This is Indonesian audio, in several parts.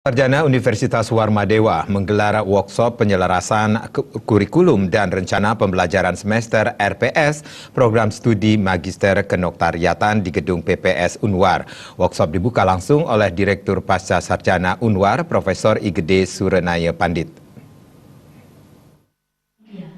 Sarjana Universitas Warmadewa menggelar workshop penyelarasan kurikulum dan rencana pembelajaran semester RPS Program Studi Magister Kenoktariatan di Gedung PPS Unwar. Workshop dibuka langsung oleh Direktur Pasca Sarjana Unwar, Profesor Igede Surenaya Pandit.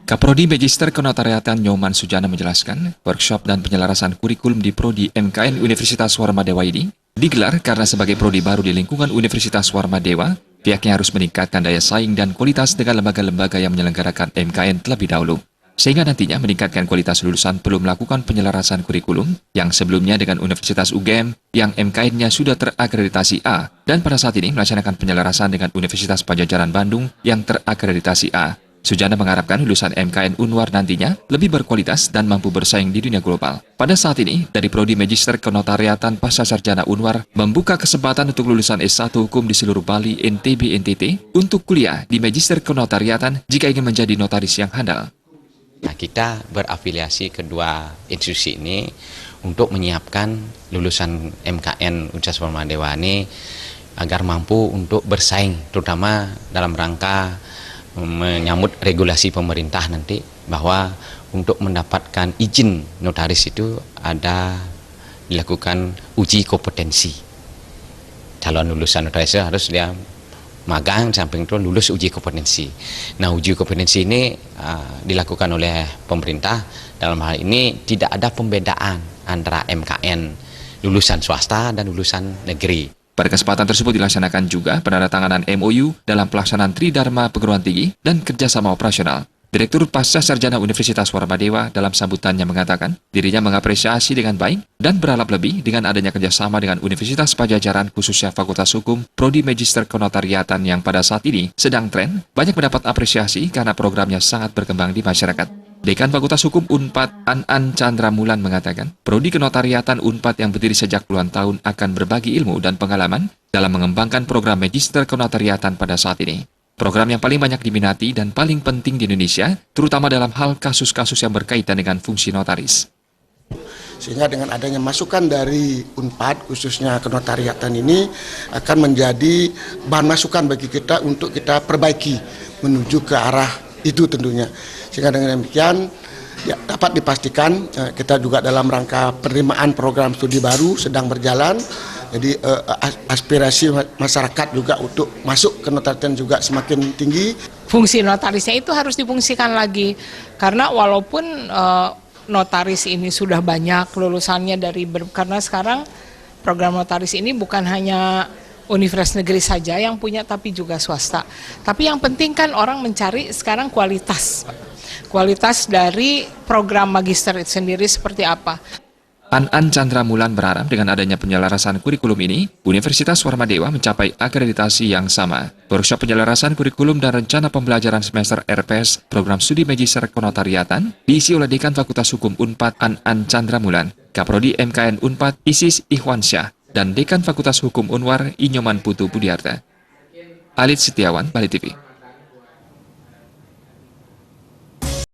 Kaprodi Magister Kenotariatan Nyoman Sujana menjelaskan, workshop dan penyelarasan kurikulum di Prodi MKN Universitas Warmadewa ini digelar karena sebagai prodi baru di lingkungan Universitas Warmadewa, pihaknya harus meningkatkan daya saing dan kualitas dengan lembaga-lembaga yang menyelenggarakan MKN terlebih dahulu. Sehingga nantinya meningkatkan kualitas lulusan perlu melakukan penyelarasan kurikulum yang sebelumnya dengan Universitas UGM yang MKN-nya sudah terakreditasi A dan pada saat ini melaksanakan penyelarasan dengan Universitas Padjadjaran Bandung yang terakreditasi A. Sujana mengharapkan lulusan MKN Unwar nantinya lebih berkualitas dan mampu bersaing di dunia global. Pada saat ini, dari Prodi Magister Kenotariatan Pasca Sarjana Unwar membuka kesempatan untuk lulusan S1 Hukum di seluruh Bali, NTB, NTT untuk kuliah di Magister Kenotariatan jika ingin menjadi notaris yang handal. Nah, kita berafiliasi kedua institusi ini untuk menyiapkan lulusan MKN Universitas Warmadewa ini agar mampu untuk bersaing, terutama dalam rangka menyambut regulasi pemerintah nanti bahwa untuk mendapatkan izin notaris itu ada dilakukan uji kompetensi. Calon lulusan notaris harus dia magang samping itu lulus uji kompetensi. Nah, uji kompetensi ini dilakukan oleh pemerintah. Dalam hal ini tidak ada pembedaan antara MKN lulusan swasta dan lulusan negeri. Pada kesempatan tersebut dilaksanakan juga penandatanganan MOU dalam pelaksanaan Tridharma Perguruan Tinggi dan kerjasama operasional. Direktur Pasca Sarjana Universitas Warmadewa dalam sambutannya mengatakan dirinya mengapresiasi dengan baik dan berharap lebih dengan adanya kerjasama dengan Universitas Padjadjaran khususnya Fakultas Hukum Prodi Magister Kenotariatan yang pada saat ini sedang tren banyak mendapat apresiasi karena programnya sangat berkembang di masyarakat. Dekan Fakultas Hukum UNPAD An Chandra Mulan mengatakan, Prodi Kenotariatan UNPAD yang berdiri sejak puluhan tahun akan berbagi ilmu dan pengalaman dalam mengembangkan program Magister Kenotariatan pada saat ini. Program yang paling banyak diminati dan paling penting di Indonesia, terutama dalam hal kasus-kasus yang berkaitan dengan fungsi notaris. Sehingga dengan adanya masukan dari UNPAD, khususnya kenotariatan ini, akan menjadi bahan masukan bagi kita untuk kita perbaiki menuju ke arah itu tentunya. Sehingga dengan demikian ya, dapat dipastikan kita juga dalam rangka penerimaan program studi baru sedang berjalan. Jadi aspirasi masyarakat juga untuk masuk ke notariatan juga semakin tinggi. Fungsi notarisnya itu harus difungsikan lagi karena walaupun notaris ini sudah banyak lulusannya karena sekarang program notaris ini bukan hanya universitas negeri saja yang punya tapi juga swasta. Tapi yang penting kan orang mencari sekarang kualitas dari program magister itu sendiri seperti apa. An Chandra Mulan berharap dengan adanya penyelarasan kurikulum ini, Universitas Warmadewa mencapai akreditasi yang sama. Workshop penyelarasan kurikulum dan rencana pembelajaran semester RPS Program Studi Magister Kenotariatan diisi oleh Dekan Fakultas Hukum UNPAD An Chandra Mulan, Kaprodi MKN UNPAD Isis Ikhwansyah, dan Dekan Fakultas Hukum Unwar Inyoman Putu Budiarta. Alit Setiawan, Bali TV.